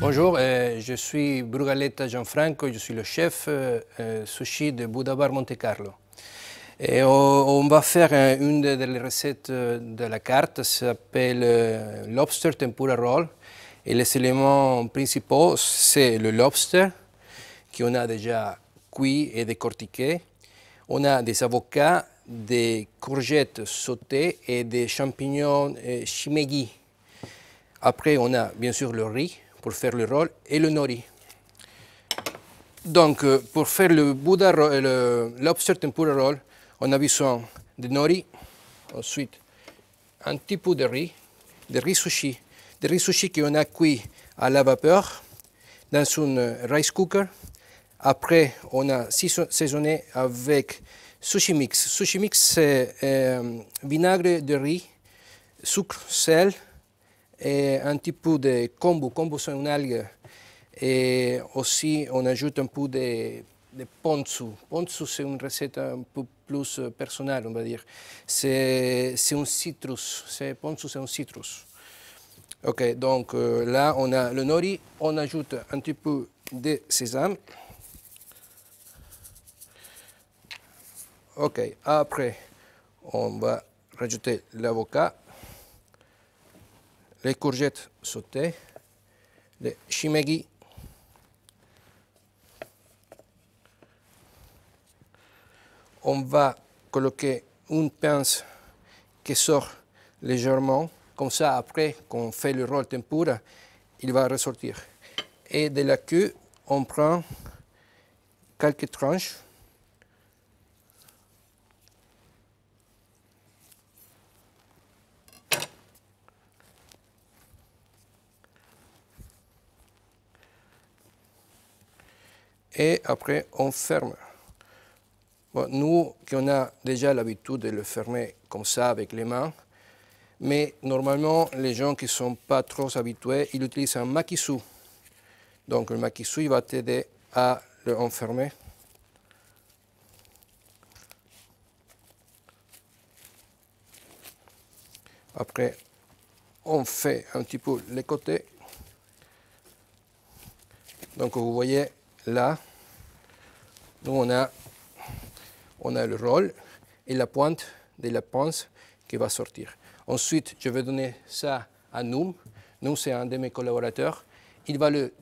Bonjour, je suis Brugaletta Gianfranco, je suis le chef sushi de Buddha Bar Monte Carlo. Et on va faire une des recettes de la carte, ça s'appelle Lobster Tempura Roll. Et les éléments principaux, c'est le lobster, qu'on a déjà cuit et décortiqué. On a des avocats, des courgettes sautées et des champignons shimegi. Après, on a bien sûr le riz pour faire le roll et le nori. Donc, pour faire le lobster tempura roll, on a besoin de nori, ensuite un petit peu de riz sushi qu'on a cuit à la vapeur dans un rice cooker. Après, on a saisonné avec sushi mix. Sushi mix, c'est vinaigre de riz, sucre, sel et un petit peu de kombu. Kombu, c'est une algue. Et aussi, on ajoute un peu de ponzu. Ponzu, c'est une recette un peu plus personnelle, on va dire. C'est un citrus. Ponzu, c'est un citrus. Ok, donc là, on a le nori. On ajoute un petit peu de sésame. Ok, après, on va rajouter l'avocat, les courgettes sautées, les shimegi, on va coloquer une pince qui sort légèrement, comme ça après, quand on fait le roll tempura, il va ressortir. Et de la queue, on prend quelques tranches. Et après, on ferme. Bon, nous, on a déjà l'habitude de le fermer comme ça avec les mains, mais normalement, les gens qui ne sont pas trop habitués, ils utilisent un makisu. Donc, le makisu, il va t'aider à le enfermer. Après, on fait un petit peu les côtés. Donc, vous voyez là, nous, on a le roll et la pointe de la pince qui va sortir. Ensuite, je vais donner ça à Noum. Noum, c'est un de mes collaborateurs. Il va le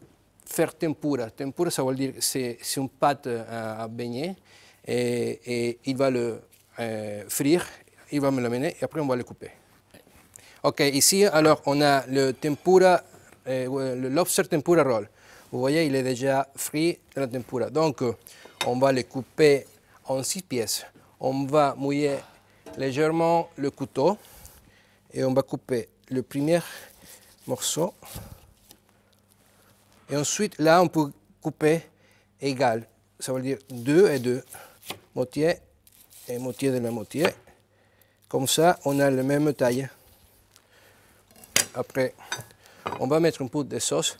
faire tempura. Tempura, ça veut dire que c'est une pâte à baigner. Et il va le frire. Il va me l'amener et après, on va le couper. OK, ici, alors, on a le tempura, le lobster tempura roll. Vous voyez, il est déjà frit dans la tempura. Donc, on va le couper en 6 pièces. On va mouiller légèrement le couteau et on va couper le premier morceau. Et ensuite, là, on peut couper égal. Ça veut dire 2 et 2, moitié et moitié de la moitié. Comme ça, on a la même taille. Après, on va mettre un peu de sauce.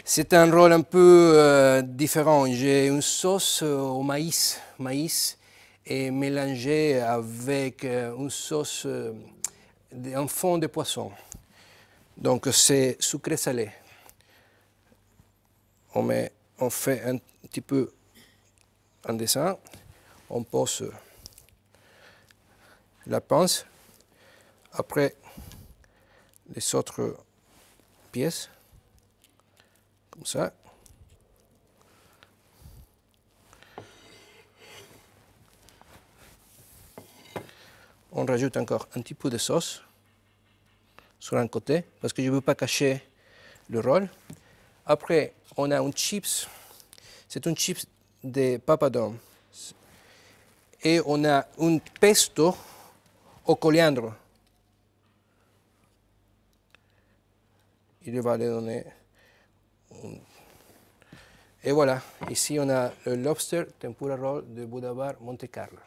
C'est un rôle un peu différent. J'ai une sauce au maïs et mélangée avec une sauce en fond de poisson. Donc c'est sucré-salé. On fait un petit peu en dessin. On pose la pince. Après, les autres pièces. Comme ça. On rajoute encore un petit peu de sauce sur un côté parce que je ne veux pas cacher le roll. Après, on a un chips. C'est un chips de papadum. Et on a un pesto au coriandre. Il va le donner. Et voilà, ici on a le lobster tempura roll de Buddha Bar Monte Carlo.